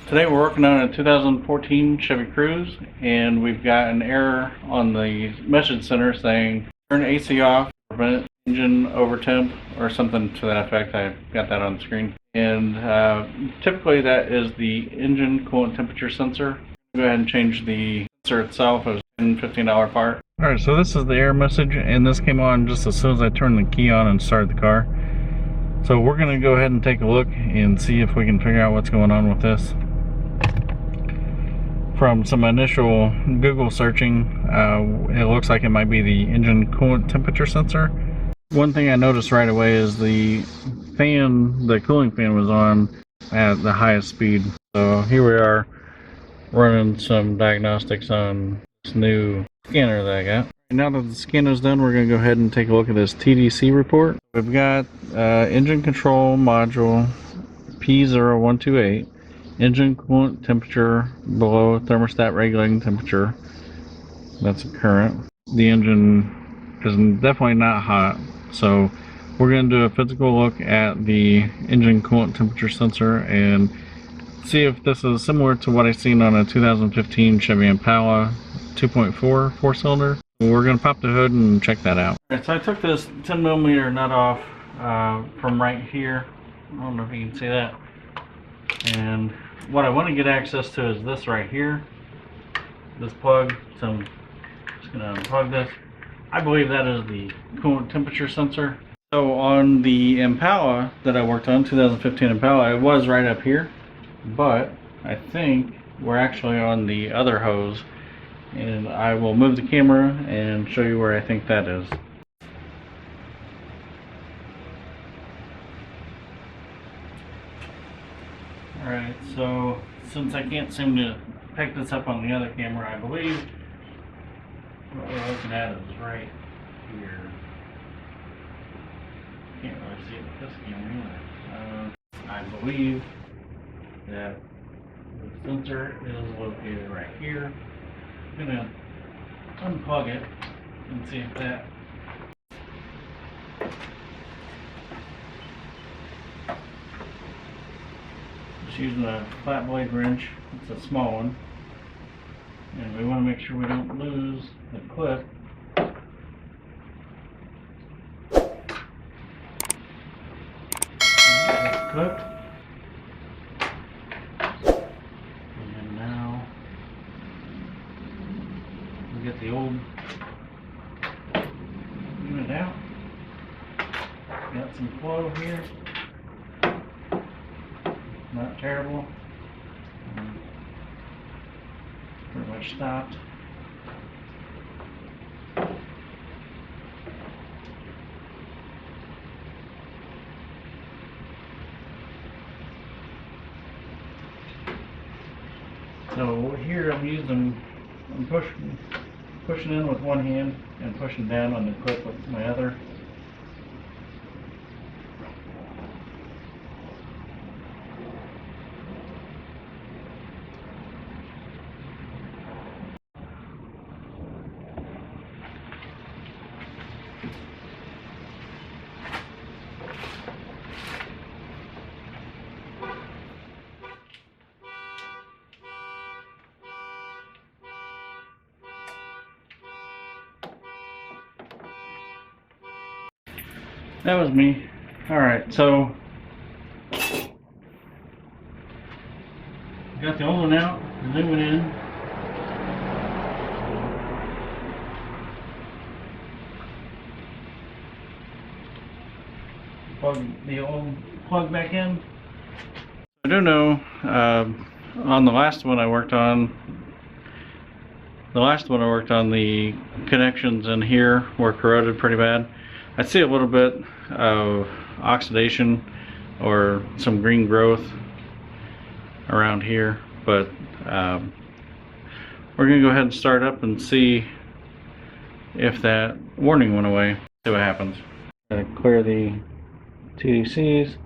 Today we're working on a 2014 Chevy Cruze, and we've got an error on the message center saying turn AC off, prevent engine over temp, or something to that effect. I got that on the screen. And typically that is the engine coolant temperature sensor. Go ahead and change the sensor itself. It was a $15 part. Alright, so this is the error message, and this came on just as soon as I turned the key on and started the car. So we're going to go ahead and take a look and see if we can figure out what's going on with this. From some initial Google searching, it looks like it might be the engine coolant temperature sensor. One thing I noticed right away is the fan, the cooling fan was on at the highest speed. So here we are running some diagnostics on this new scanner that I got. Now that the scan is done, we're going to go ahead and take a look at this TDC report. We've got engine control module P0128. Engine coolant temperature below thermostat regulating temperature. That's current. The engine is definitely not hot, so we're going to do a physical look at the engine coolant temperature sensor and see if this is similar to what I've seen on a 2015 Chevy Impala 2.4 4-cylinder. We're going to pop the hood and check that out. Alright, so I took this 10mm nut off from right here. I don't know if you can see that. And what I want to get access to is this right here, this plug. So I'm just going to unplug this. I believe that is the coolant temperature sensor. So on the Impala that I worked on, 2015 Impala, it was right up here, but I think we're actually on the other hose, and I will move the camera and show you where I think that is. Alright, so since I can't seem to pick this up on the other camera, I believe what we're looking at is right here. Can't really see it with this camera either. I believe that the sensor is located right here. I'm going to unplug it and see if that using a flat blade wrench. It's a small one, and we want to make sure we don't lose the clip. Clip. And now we get the old unit out. Got some flow here. Not terrible. Pretty much stopped. So here I'm pushing in with one hand and pushing down on the clip with my other. That was me. Alright, so got the old one out, the new one in. Plug the old plug back in. I do know on the last one I worked on, the connections in here were corroded pretty bad. I see a little bit of oxidation or some green growth around here, but we're going to go ahead and start up and see if that warning went away. See what happens. Clear the TDCs.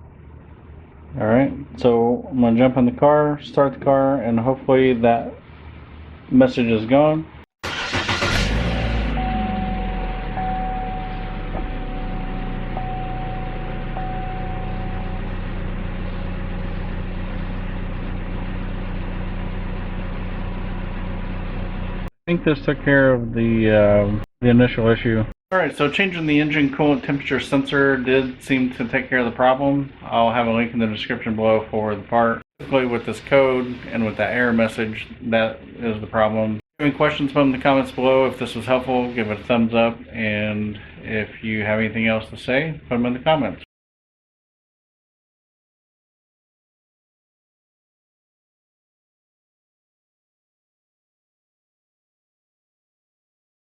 Alright, so I'm going to jump in the car, start the car, and hopefully that message is gone. think this took care of the initial issue. Alright, so changing the engine coolant temperature sensor did seem to take care of the problem. I'll have a link in the description below for the part. Typically with this code and with that error message, that is the problem. If you have any questions, put them in the comments below. If this was helpful, give it a thumbs up, and if you have anything else to say, put them in the comments.